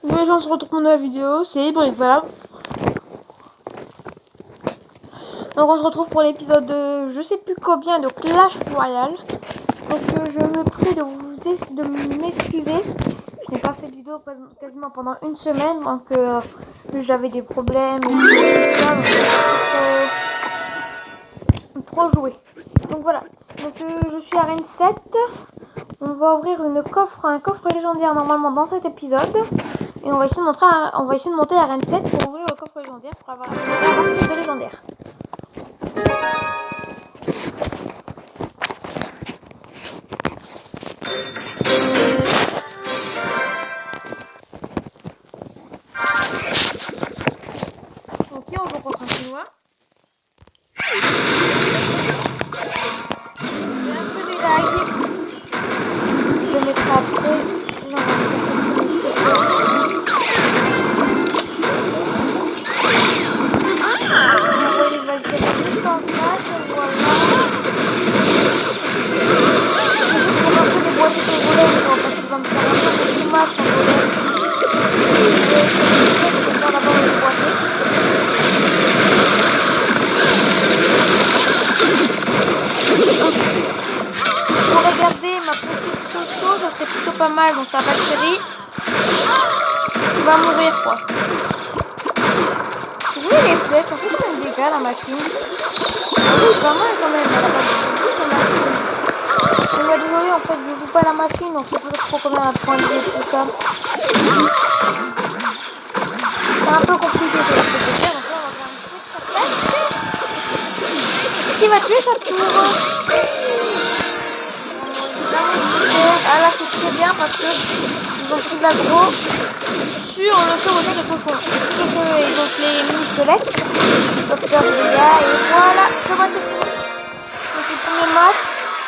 Les gens se retrouvent dans la vidéo, c'est libre et voilà. Donc on se retrouve pour l'épisode de je sais plus combien de Clash Royale. Donc je me prie de m'excuser. Je n'ai pas fait de vidéo quasiment pendant une semaine. Donc j'avais des problèmes et tout ça. Donc trop joué. Donc voilà. Donc je suis à Arène 7. On va ouvrir un coffre légendaire normalement dans cet épisode. Et on va essayer de monter à Arène 7 pour ouvrir le coffre légendaire pour avoir plus de légendaire. Ok, on joue contre un chinois. J'ai un peu des lags. Je le mettrai après. Regardez ma petite Soso, ça serait plutôt pas mal. Donc ta batterie, tu vas mourir quoi. Si vous voulez les flèches, ça fait combien de dégâts la machine? Ah oui, pas mal quand même, elle a pas de sa machine. Mais désolé, en fait je joue pas à la machine, donc je sais pas trop combien elle a de points de vie et tout ça. C'est un peu compliqué sur le PC, donc là on va faire une petite attaque. Qui va tuer sa tour? Ah là c'est très bien parce que ils ont pris de l'aggro sur le chevaucheur de cochon. Et donc les mini-squelettes peuvent faire des dégâts et voilà, ce match est fini. Donc le premier match,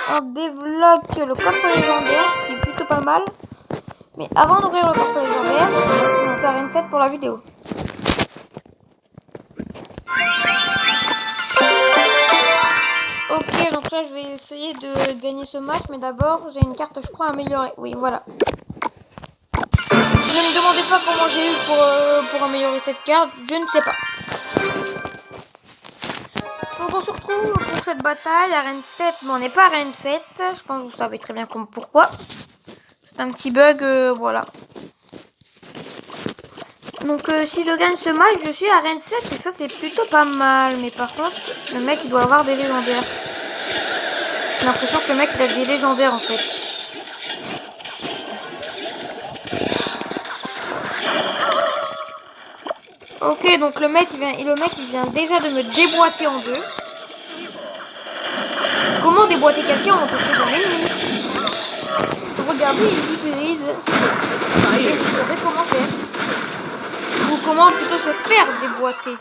on débloque le coffre légendaire, ce qui est plutôt pas mal. Mais avant d'ouvrir le coffre légendaire, on va monter à Arène 7 pour la vidéo. Ok, donc là je vais essayer de gagner ce match, mais d'abord j'ai une carte je crois améliorée. Oui, voilà. Ne me demandez pas comment j'ai eu pour améliorer cette carte, je ne sais pas. Donc on se retrouve pour cette bataille à Arène 7, mais on n'est pas à Arène 7, je pense que vous savez très bien pourquoi. C'est un petit bug, voilà. Donc si je gagne ce match, je suis à Arène 7 et ça c'est plutôt pas mal. Mais par contre, le mec il doit avoir des légendaires. J'ai l'impression que le mec il a des légendaires en fait. Ok, donc le mec il vient déjà de me déboîter en deux. Comment déboîter quelqu'un en empêcher son ennemi? Regardez, il hybride. Et vous saurez comment faire. Ou comment plutôt se faire déboîter.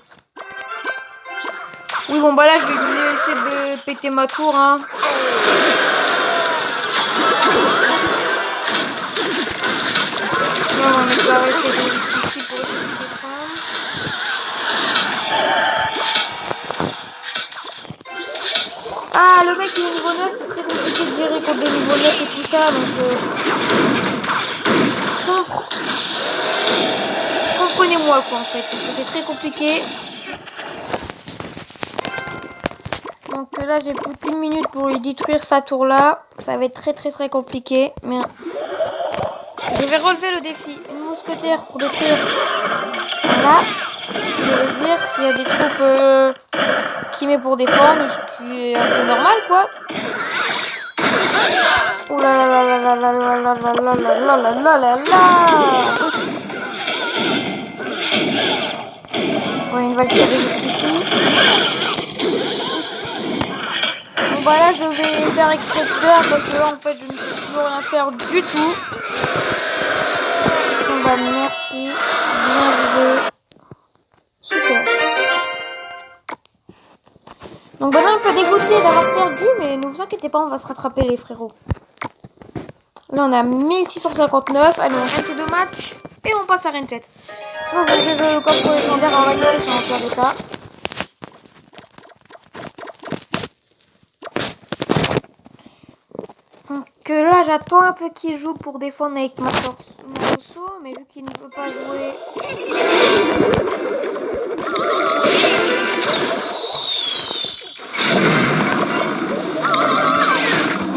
Oui, bon bah là je vais lui laisser péter ma tour, hein. Non, on va arrêter ici pour essayer de défendre. Ah, le mec il est niveau 9, c'est très compliqué de gérer contre des niveaux 9 et tout ça, donc comprenez-moi quoi en fait, parce que c'est très compliqué. Donc là j'ai plus qu'une minute pour lui détruire sa tour là. Ça va être très compliqué. Mais je vais relever le défi. Une mousquetaire pour détruire. Voilà. Je vais dire s'il y a des troupes qui met pour défendre. Ce qui est un peu normal quoi. Ouh là là là là là là là là là là là là là là. Bon, une valkyrie juste ici. Bon bah là je vais faire exprès de perdre parce que là en fait je ne peux plus rien faire du tout. Bon bah merci, bien joué. Super. Donc bah là un peu dégoûté d'avoir perdu, mais ne vous inquiétez pas, on va se rattraper les frérots. Là on est à 1659, allez on gagne ces deux matchs et on passe à Arène 7. Sinon je vais jouer le coffre légendaire à Arène 7 sans faire d'état. Donc là j'attends un peu qu'il joue pour défendre avec mon saut, mais vu qu'il ne veut pas jouer...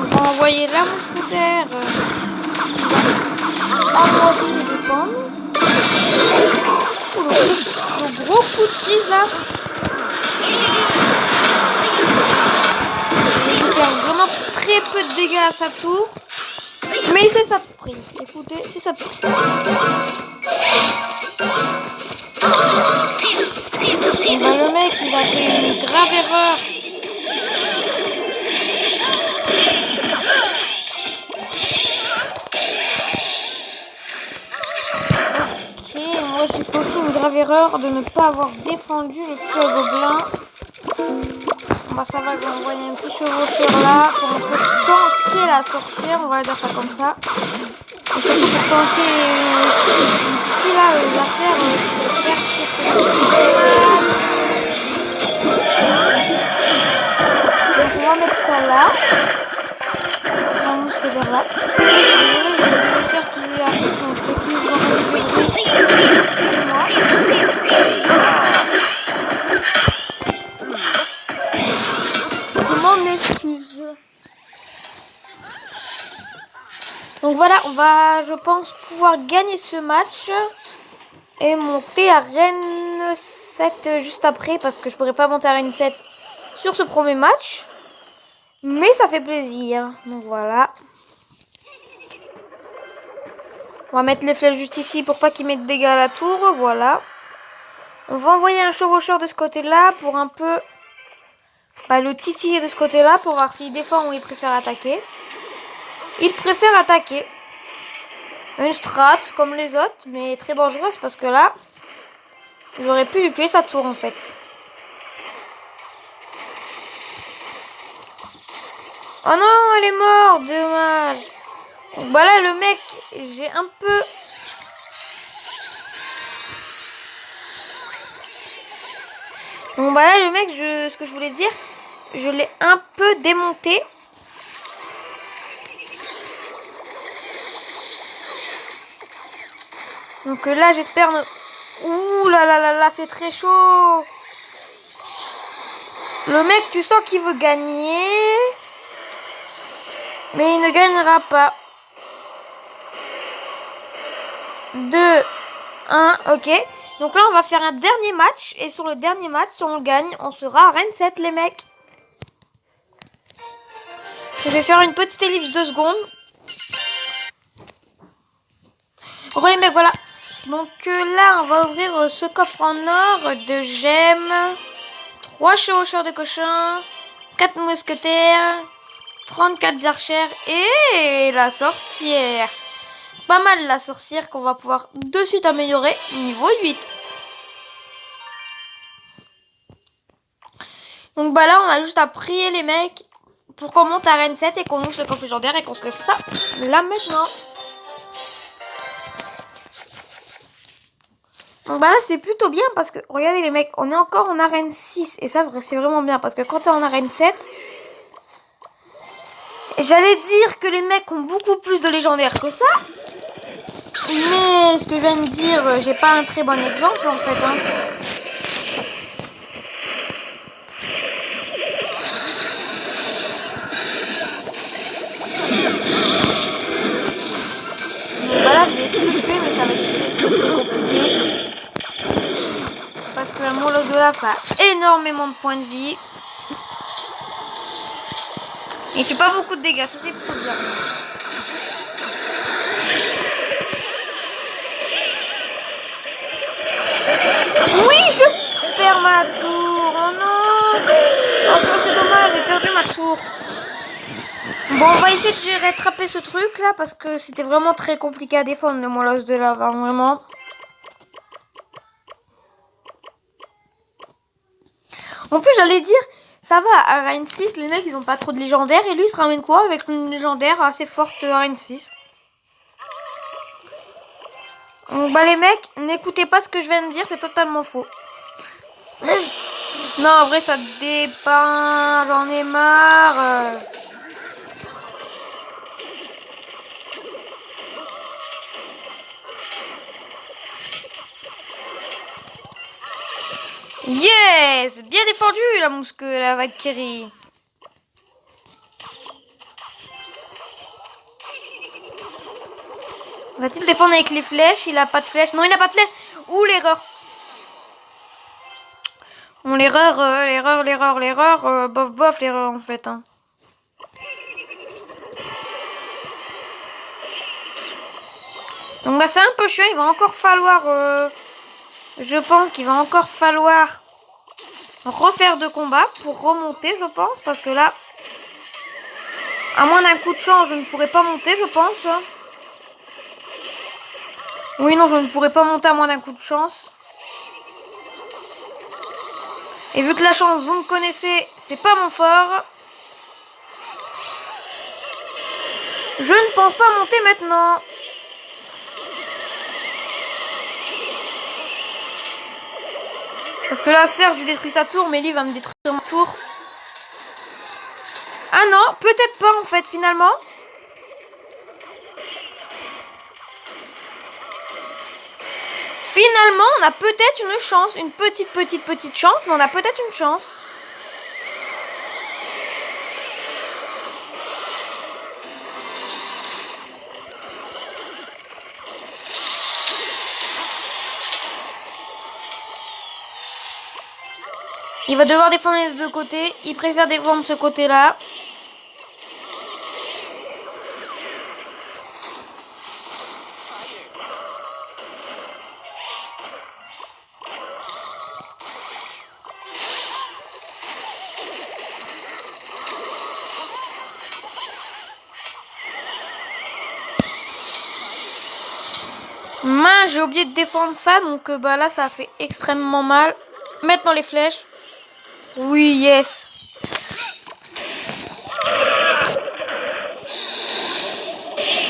On va envoyer là mon scooter à moitié défendre. Oh, le gros coup de frise là. Il va faire vraiment très peu de dégâts à sa tour. Mais c'est ça de prix. Écoutez, c'est ça de prix. Et ben, le mec, il a fait une grave erreur. Ok, moi j'ai fait aussi une grave erreur de ne pas avoir défendu le feu au gobelin. Bah ça va, je vais envoyer un petit chevaucheur là pour un peu tanker la sorcière, on va dire ça comme ça. Et surtout pour tanker les petits là, les archères, qui vont faire très mal. Donc on va mettre ça là. Vraiment ce vers là. Désolée, j'ai des laisseurs qui arrivent, donc si vous entendez des bruits, excusez-moi. Je m'en excuse. Donc voilà, on va, je pense, pouvoir gagner ce match et monter à Reine 7 juste après, parce que je pourrais pas monter à Reine 7 sur ce premier match. Mais ça fait plaisir. Donc voilà. On va mettre les flèches juste ici pour pas qu'ils mettent de dégâts à la tour. Voilà. On va envoyer un chevaucheur de ce côté-là pour un peu le titiller de ce côté-là pour voir s'il défend ou il préfère attaquer. Il préfère attaquer. Une strat comme les autres, mais très dangereuse parce que là, j'aurais pu lui tuer sa tour en fait. Oh non, elle est morte, dommage. Donc bah là, le mec, j'ai un peu... Donc bah là, le mec, ce que je voulais dire, je l'ai un peu démonté. Donc là, j'espère... Ouh là là là là, c'est très chaud. Le mec, tu sens qu'il veut gagner. Mais il ne gagnera pas. 2, 1, ok. Donc là, on va faire un dernier match. Et sur le dernier match, si on le gagne, on sera à Reine 7, les mecs. Je vais faire une petite ellipse de secondes. Bon, les mecs, voilà. Donc là, on va ouvrir ce coffre en or de gemmes. 3 chevaucheurs de cochons. 4 mousquetaires. 34 archères. Et la sorcière. Pas mal la sorcière qu'on va pouvoir de suite améliorer. Niveau 8. Donc bah là, on a juste à prier les mecs pour qu'on monte à Reine 7 et qu'on ouvre ce coffre légendaire et qu'on se laisse ça là maintenant. Donc bah là, c'est plutôt bien parce que, regardez les mecs, on est encore en arène 6. Et ça, c'est vraiment bien parce que quand t'es en arène 7, j'allais dire que les mecs ont beaucoup plus de légendaires que ça. Mais ce que je viens de dire, j'ai pas un très bon exemple en fait. Hein. Donc voilà, je vais essayer de tuer, mais ça va être très compliqué. Parce que la molosse de lave, ça a énormément de points de vie. Et il fait pas beaucoup de dégâts, ça c'est plutôt bien. Oui, je perds ma tour. Oh non. Oh, c'est dommage, j'ai perdu ma tour. Bon, on va essayer de rattraper ce truc là parce que c'était vraiment très compliqué à défendre le molosse de lave, hein, vraiment. En plus, j'allais dire, ça va, à Reine 6, les mecs ils ont pas trop de légendaires et lui il se ramène quoi avec une légendaire assez forte à Reine 6. Donc, bah les mecs, n'écoutez pas ce que je viens de dire, c'est totalement faux. Non, en vrai, ça dépeint, j'en ai marre. Yes! Bien défendu la mousque, la Valkyrie. Va-t-il défendre avec les flèches? Il a pas de flèches. Non, il n'a pas de flèches. Ouh, l'erreur. Bon, l'erreur. Bof, bof, l'erreur en fait. Hein. Donc, bah, c'est un peu chiant. Il va encore falloir... je pense qu'il va encore falloir refaire de combat pour remonter, je pense. Parce que là, à moins d'un coup de chance, je ne pourrais pas monter, je pense. Oui, non, je ne pourrais pas monter à moins d'un coup de chance. Et vu que la chance, vous me connaissez, c'est pas mon fort. Je ne pense pas monter maintenant. Parce que là, certes, je détruis sa tour, mais lui va me détruire ma tour. Ah non, peut-être pas en fait, finalement. Finalement, on a peut-être une chance. Une petite chance, mais on a peut-être une chance. Il va devoir défendre les deux côtés. Il préfère défendre ce côté-là. Mince, j'ai oublié de défendre ça. Donc bah là, ça fait extrêmement mal. Maintenant les flèches. Oui, yes.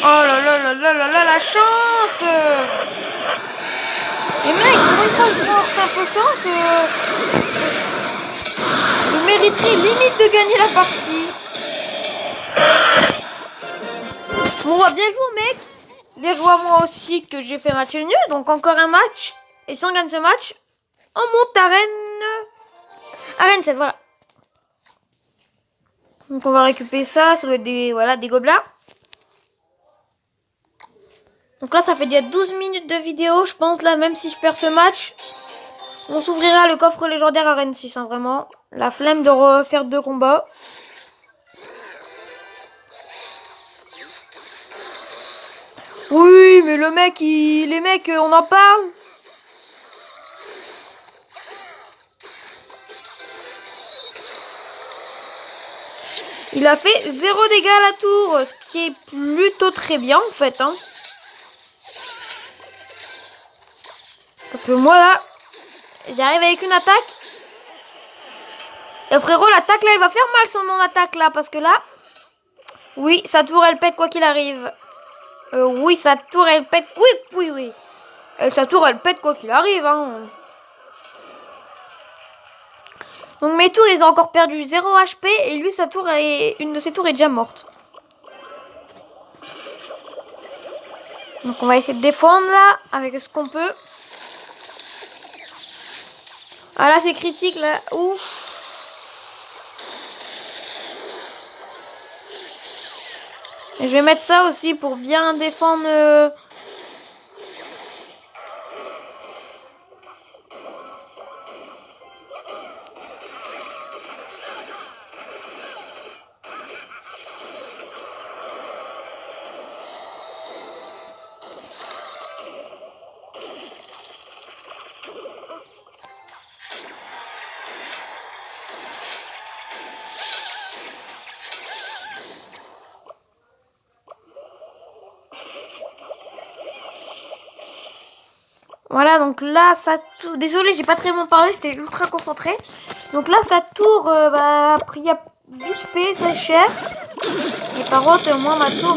Oh là là là là là là, la chance. Et mec, pour une fois que je porte un peu chance, je mériterais limite de gagner la partie. Bon, bah, bien joué mec. Bien joué à moi aussi que j'ai fait match nul. Donc encore un match. Et si on gagne ce match, on monte à Rennes. À Rennes 7, voilà. Donc on va récupérer ça. Ça doit être des, voilà, des gobelins. Donc là, ça fait déjà 12 minutes de vidéo. Je pense là, même si je perds ce match, on s'ouvrira le coffre légendaire à Rennes 6. Hein, vraiment. La flemme de refaire 2 combats. Oui, mais le mec, les mecs, on en parle. Il a fait 0 dégâts à la tour, ce qui est plutôt très bien en fait. Hein. Parce que moi là, j'arrive avec une attaque. Et frérot, l'attaque là, il va faire mal sur mon attaque là. Parce que là, oui, sa tour elle pète quoi qu'il arrive. Oui, sa tour elle pète. Oui. Sa tour elle pète quoi qu'il arrive. Hein. Donc mes tours, ils ont encore perdu 0 HP. Et lui, sa tour une de ses tours est déjà morte. Donc on va essayer de défendre là, avec ce qu'on peut. Ah là, c'est critique là. Ouf. Et je vais mettre ça aussi pour bien défendre... Voilà, donc là, ça tour... Désolée, j'ai pas très bien parlé, j'étais ultra concentrée. Donc là, sa tour, bah, a pris vite fait, c'est cher. Et par contre, moi, ma tour...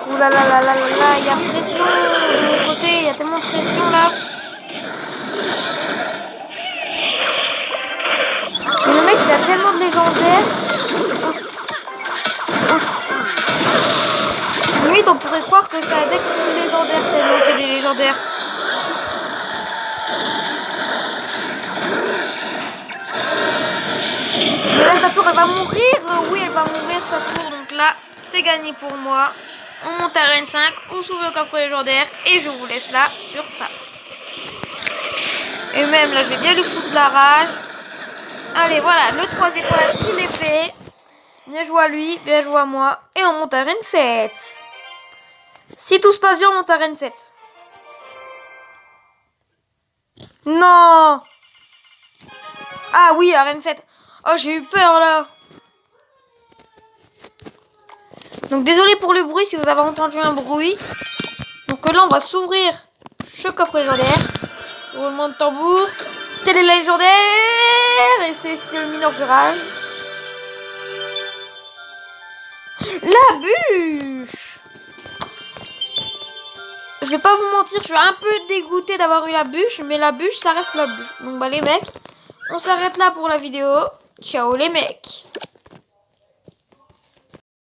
Ouh là là là là là là, il y a pression de mon côté, il y a tellement de pression là. Mais le mec, il a tellement de légendaires. fait ça dès que c'est légendaire, tellement qu'il est légendaire. Et là, sa tour, elle va mourir. Oui, elle va mourir, sa tour. Donc là, c'est gagné pour moi. On monte à Arène 5, on s'ouvre le coffre légendaire et je vous laisse là sur ça. Et même là, je vais bien lui foutre la rage. Allez, voilà, le 3 étoiles, il est fait. Bien joué à lui, bien joué à moi. Et on monte à Arène 7. Si tout se passe bien, on monte à Arène 7. Non. Ah oui, Arène 7. Oh, j'ai eu peur là. Donc désolé pour le bruit si vous avez entendu un bruit. Donc là, on va s'ouvrir ce coffre légendaire. Roulement de tambour. Télé légendaire. Et c'est le mineur du rage. La bûche. Je vais pas vous mentir, je suis un peu dégoûtée d'avoir eu la bûche. Mais la bûche, ça reste la bûche. Donc bah les mecs, on s'arrête là pour la vidéo. Ciao les mecs.